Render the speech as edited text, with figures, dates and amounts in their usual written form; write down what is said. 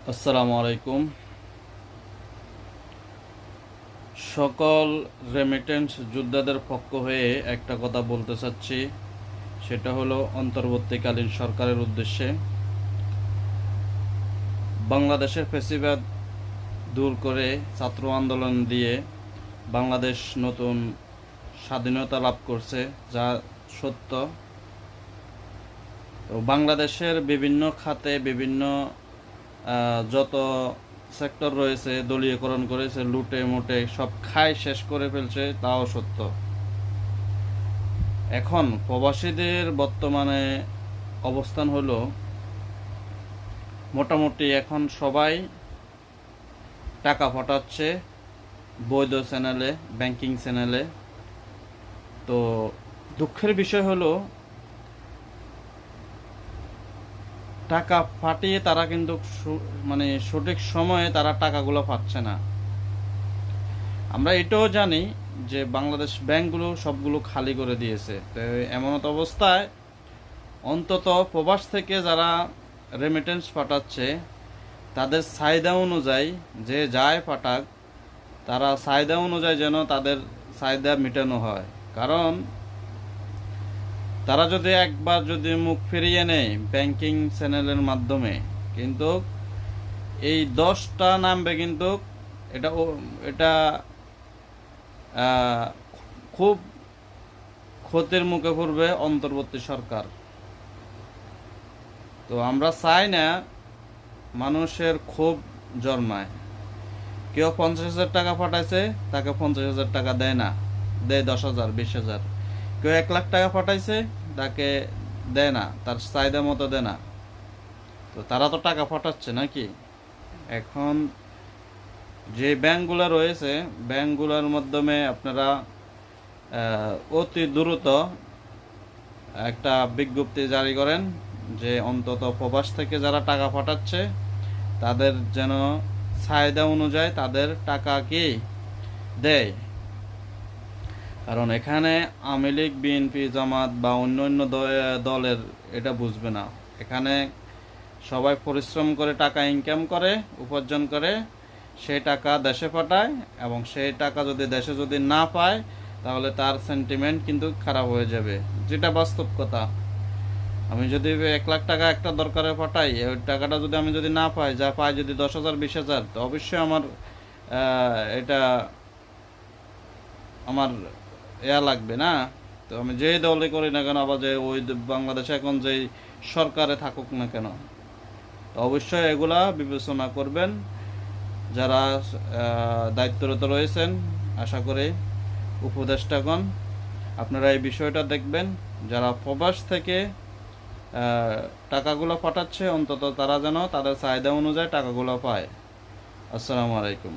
আসসালামু আলাইকুম। সকল রেমিটেন্স যোদ্ধাদের পক্ষ হয়ে একটা কথা বলতে চাচ্ছি, সেটা হলো অন্তর্বর্তীকালীন সরকারের উদ্দেশ্যে বাংলাদেশের ফ্যাসিবাদ দূর করে ছাত্র আন্দোলন দিয়ে বাংলাদেশ নতুন স্বাধীনতা লাভ করছে, যা সত্য। তো বাংলাদেশের বিভিন্ন খাতে বিভিন্ন যত সেক্টর রয়েছে দলীয়করণ করেছে, লুটে মুটে সব খায় শেষ করে ফেলছে, তাও সত্য। এখন প্রবাসীদের বর্তমানে অবস্থান হলো মোটামুটি এখন সবাই টাকা পাঠাচ্ছে বৈধ চ্যানেলে, ব্যাংকিং চ্যানেলে। তো দুঃখের বিষয় হলো টাকা ফাটিয়ে তারা কিন্তু মানে সঠিক সময়ে তারা টাকাগুলো পাচ্ছে না। আমরা এটাও জানি যে বাংলাদেশ ব্যাংকগুলো সবগুলো খালি করে দিয়েছে। তো এমনত অবস্থায় অন্তত প্রবাস থেকে যারা রেমিটেন্স পাঠাচ্ছে তাদের চাহিদা অনুযায়ী যে যায় পাঠাক, তারা চাহিদা অনুযায়ী যেন তাদের চাহিদা মেটানো হয়। কারণ তারা যদি একবার যদি মুখ ফিরিয়ে নেয় ব্যাংকিং চ্যানেলের মাধ্যমে, কিন্তু এই 10টা নামবে, কিন্তু এটা এটা খুব ক্ষতির মুখে পড়বে অন্তর্বর্তী সরকার। তো আমরা চাই না মানুষের ক্ষোভ জন্মায়। কেউ 50,000 টাকা পাঠাইছে, তাকে 50,000 টাকা দেয় না, দেয় 10,000 20,000। কেউ 1 লাখ টাকা পাঠাইছে, তাকে দেয় না, তার চাহিদা মতো দেয় না। তো তারা তো টাকা পাঠাচ্ছে নাকি। এখন যে ব্যাংকগুলো রয়েছে, ব্যাংকগুলোর মাধ্যমে আপনারা অতি দ্রুত একটা বিজ্ঞপ্তি জারি করেন যে অন্তত প্রবাস থেকে যারা টাকা পাঠাচ্ছে তাদের যেন চাহিদা অনুযায়ী তাদের টাকা কি দেয়। কারণ এখানে আওয়ামী লীগ, বিএনপি, জামাত বা অন্য অন্য দলের এটা বুঝবে না। এখানে সবাই পরিশ্রম করে টাকা ইনকাম করে, উপার্জন করে, সেই টাকা দেশে পাঠায়, এবং সেই টাকা যদি দেশে যদি না পায় তাহলে তার সেন্টিমেন্ট কিন্তু খারাপ হয়ে যাবে, যেটা বাস্তব কথা। আমি যদি 1 লাখ টাকা একটা দরকারে পাঠাই, ওই টাকাটা যদি আমি যদি না পাই, যা পাই যদি 10,000 20,000, তো অবশ্যই আমার এটা আমার লাগবে না। তো আমি যেই দলে করি না কেন, আবার যে ওই বাংলাদেশে এখন যেই সরকারে থাকুক না কেন, তো অবশ্যই এগুলা বিবেচনা করবেন যারা দায়িত্বরত রয়েছেন। আশা করি উপদেষ্টাগণ আপনারা এই বিষয়টা দেখবেন। যারা প্রবাস থেকে টাকাগুলো পাঠাচ্ছে অন্তত তারা যেন তাদের চাহিদা অনুযায়ী টাকাগুলো পায়। আসসালামু আলাইকুম।